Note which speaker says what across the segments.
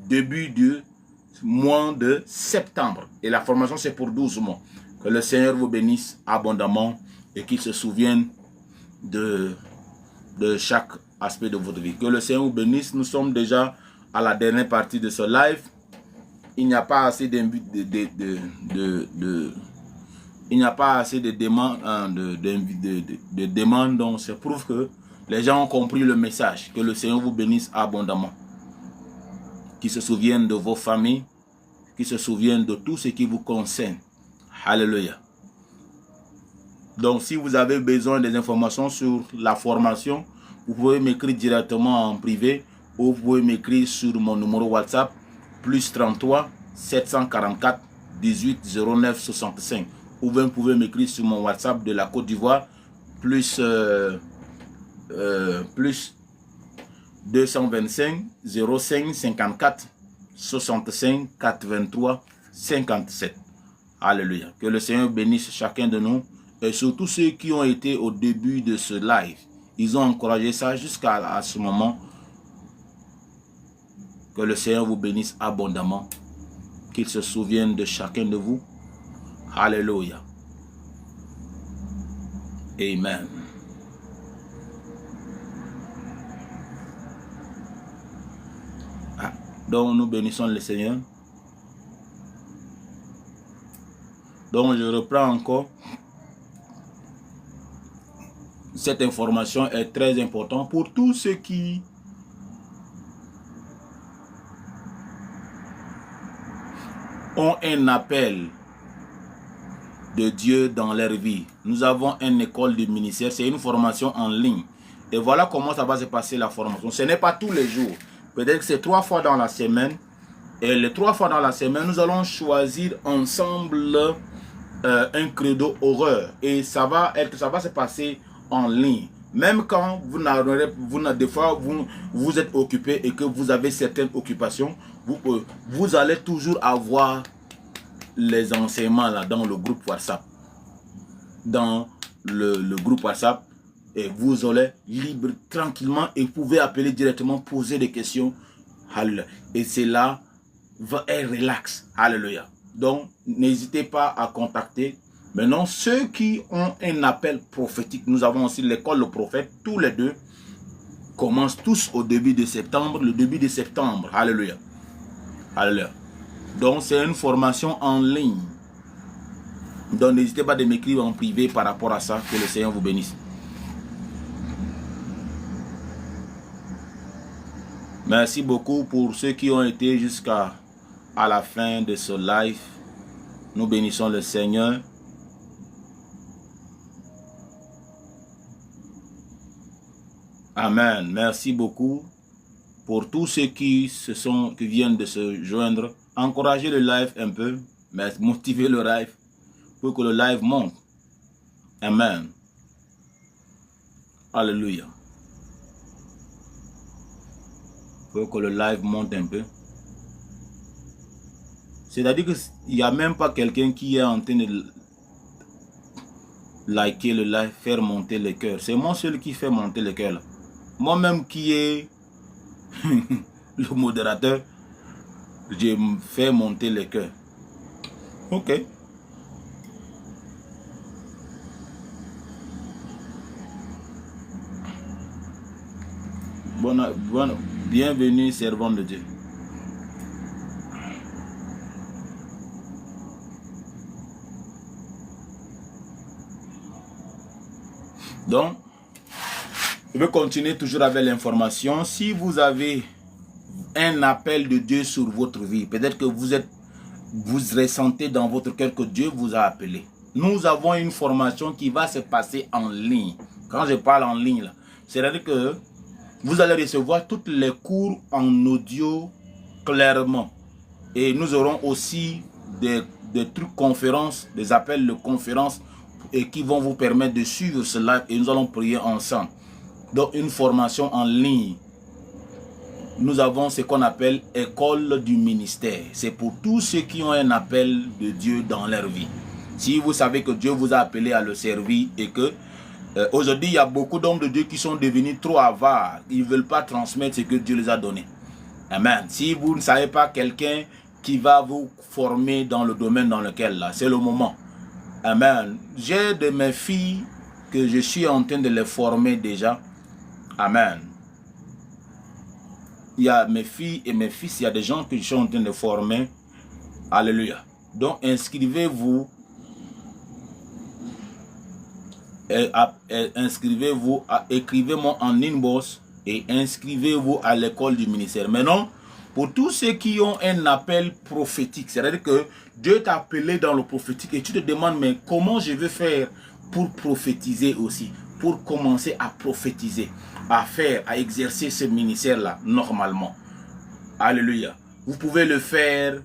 Speaker 1: début du mois de septembre. Et la formation, c'est pour 12 mois. Que le Seigneur vous bénisse abondamment et qu'il se souvienne de chaque aspect de votre vie. Que le Seigneur vous bénisse. Nous sommes déjà à la dernière partie de ce live. Il n'y a pas assez de demandes, donc ça prouve que les gens ont compris le message. Que le Seigneur vous bénisse abondamment. Qu'il se souvienne de vos familles, qu'il se souvienne de tout ce qui vous concerne. Alléluia. Donc si vous avez besoin des informations sur la formation, vous pouvez m'écrire directement en privé ou vous pouvez m'écrire sur mon numéro WhatsApp plus 33 744 18 09 65. Ou bien vous pouvez m'écrire sur mon WhatsApp de la Côte d'Ivoire plus 225 05 54 65 83 57. Alléluia. Que le Seigneur bénisse chacun de nous et surtout ceux qui ont été au début de ce live. Ils ont encouragé ça jusqu'à ce moment. Que le Seigneur vous bénisse abondamment. Qu'il se souvienne de chacun de vous. Alléluia. Amen. Donc nous bénissons le Seigneur. Donc je reprends encore. Cette information est très importante pour tous ceux qui ont un appel de Dieu dans leur vie. Nous avons une école du ministère, c'est une formation en ligne. Et voilà comment ça va se passer la formation. Ce n'est pas tous les jours. Peut-être que c'est 3 fois dans la semaine. Et les 3 fois dans la semaine, nous allons choisir ensemble un credo horreur. Et ça va se passer en ligne. Même quand des fois vous êtes occupé et que vous avez certaines occupations, vous allez toujours avoir les enseignements là dans le groupe WhatsApp. Dans le groupe WhatsApp. Et vous allez libre, tranquillement, et vous pouvez appeler directement, poser des questions. Alléluia. Et c'est là, va être relax. Alléluia. Donc, n'hésitez pas à contacter. Maintenant, ceux qui ont un appel prophétique, nous avons aussi l'école Le Prophète, tous les deux commencent tous au début de septembre, le début de septembre. Alléluia. Alléluia. Donc, c'est une formation en ligne. Donc, n'hésitez pas de m'écrire en privé par rapport à ça. Que le Seigneur vous bénisse. Merci beaucoup pour ceux qui ont été jusqu'à la fin de ce live. Nous bénissons le Seigneur. Amen. Merci beaucoup pour tous ceux qui viennent de se joindre. Encouragez le live un peu, mais motivez le live pour que le live monte. Amen. Alléluia. Pour que le live monte un peu. C'est-à-dire qu'il n'y a même pas quelqu'un qui est en train de liker le live, faire monter le cœur. C'est moi seul qui fait monter le cœur. Moi-même qui est le modérateur, je fais monter le cœur. Ok. Bienvenue, servant de Dieu. Donc, je vais continuer toujours avec l'information. Si vous avez un appel de Dieu sur votre vie, peut-être que vous ressentez dans votre cœur que Dieu vous a appelé. Nous avons une formation qui va se passer en ligne. Quand je parle en ligne, c'est-à-dire que vous allez recevoir tous les cours en audio clairement. Et nous aurons aussi des trucs conférences, des appels de conférences et qui vont vous permettre de suivre cela et nous allons prier ensemble. Donc une formation en ligne. Nous avons ce qu'on appelle école du ministère. C'est pour tous ceux qui ont un appel de Dieu dans leur vie. Si vous savez que Dieu vous a appelé à le servir et que aujourd'hui il y a beaucoup d'hommes de Dieu qui sont devenus trop avares. Ils ne veulent pas transmettre ce que Dieu les a donné. Amen. Si vous ne savez pas quelqu'un qui va vous former dans le domaine dans lequel, là, c'est le moment. Amen. J'ai de mes filles que je suis en train de les former déjà. Amen. Il y a mes filles et mes fils, il y a des gens que je suis en train de former. Alléluia. Donc, inscrivez-vous. Inscrivez-vous, écrivez-moi en inbox et inscrivez-vous à l'école du ministère. Maintenant, pour tous ceux qui ont un appel prophétique, c'est-à-dire que Dieu t'a appelé dans le prophétique et tu te demandes, mais comment je vais faire pour prophétiser aussi, pour commencer à prophétiser, à faire, à exercer ce ministère-là normalement. Alléluia. Vous pouvez le faire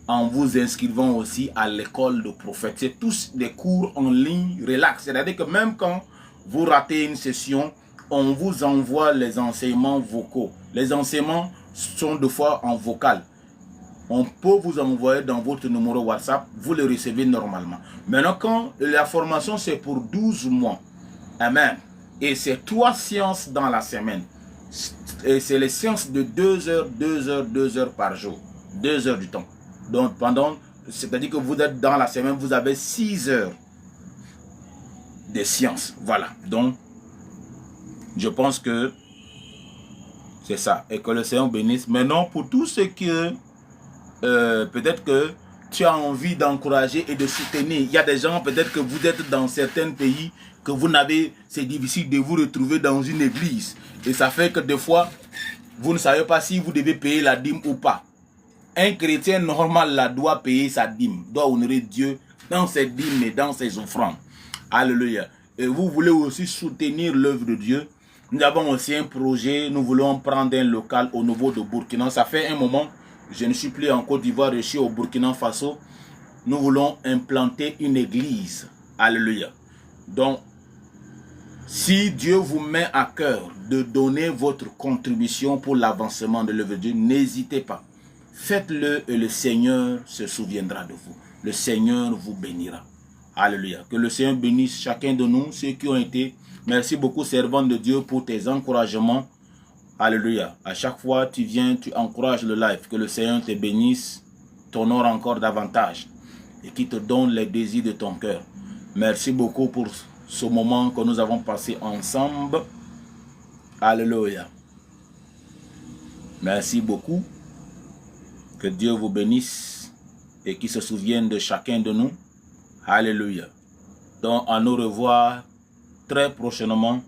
Speaker 1: en vous inscrivant aussi à l'école de prophète. C'est tous des cours en ligne, relax. C'est-à-dire que même quand vous ratez une session, on vous envoie les enseignements vocaux. Les enseignements sont deux fois en vocal. On peut vous envoyer dans votre numéro WhatsApp, vous le recevez normalement. Maintenant, quand la formation, c'est pour 12 mois. Amen. Et c'est 3 séances dans la semaine. Et c'est les séances de 2 heures, 2 heures, 2 heures par jour. 2 heures du temps. Donc, c'est-à-dire que vous êtes dans la semaine, vous avez 6 heures de sciences. Voilà. Donc, je pense que c'est ça. Et que le Seigneur bénisse. Maintenant, pour tous ceux que peut-être que tu as envie d'encourager et de soutenir. Il y a des gens, peut-être que vous êtes dans certains pays, que vous n'avez, c'est difficile de vous retrouver dans une église. Et ça fait que des fois, vous ne savez pas si vous devez payer la dîme ou pas. Un chrétien normal là doit payer sa dîme, doit honorer Dieu dans ses dîmes et dans ses offrandes. Alléluia. Et vous voulez aussi soutenir l'œuvre de Dieu. Nous avons aussi un projet, nous voulons prendre un local au niveau de Burkina. Ça fait un moment, je ne suis plus en Côte d'Ivoire, je suis au Burkina Faso. Nous voulons implanter une église. Alléluia. Donc, si Dieu vous met à cœur de donner votre contribution pour l'avancement de l'œuvre de Dieu, n'hésitez pas. Faites-le et le Seigneur se souviendra de vous. Le Seigneur vous bénira. Alléluia. Que le Seigneur bénisse chacun de nous, ceux qui ont été. Merci beaucoup, servant de Dieu, pour tes encouragements. Alléluia. À chaque fois, tu viens, tu encourages le live. Que le Seigneur te bénisse, t'honore encore davantage et qui te donne les désirs de ton cœur. Merci beaucoup pour ce moment que nous avons passé ensemble. Alléluia. Merci beaucoup. Que Dieu vous bénisse et qu'il se souvienne de chacun de nous. Alléluia. Donc, à nous revoir très prochainement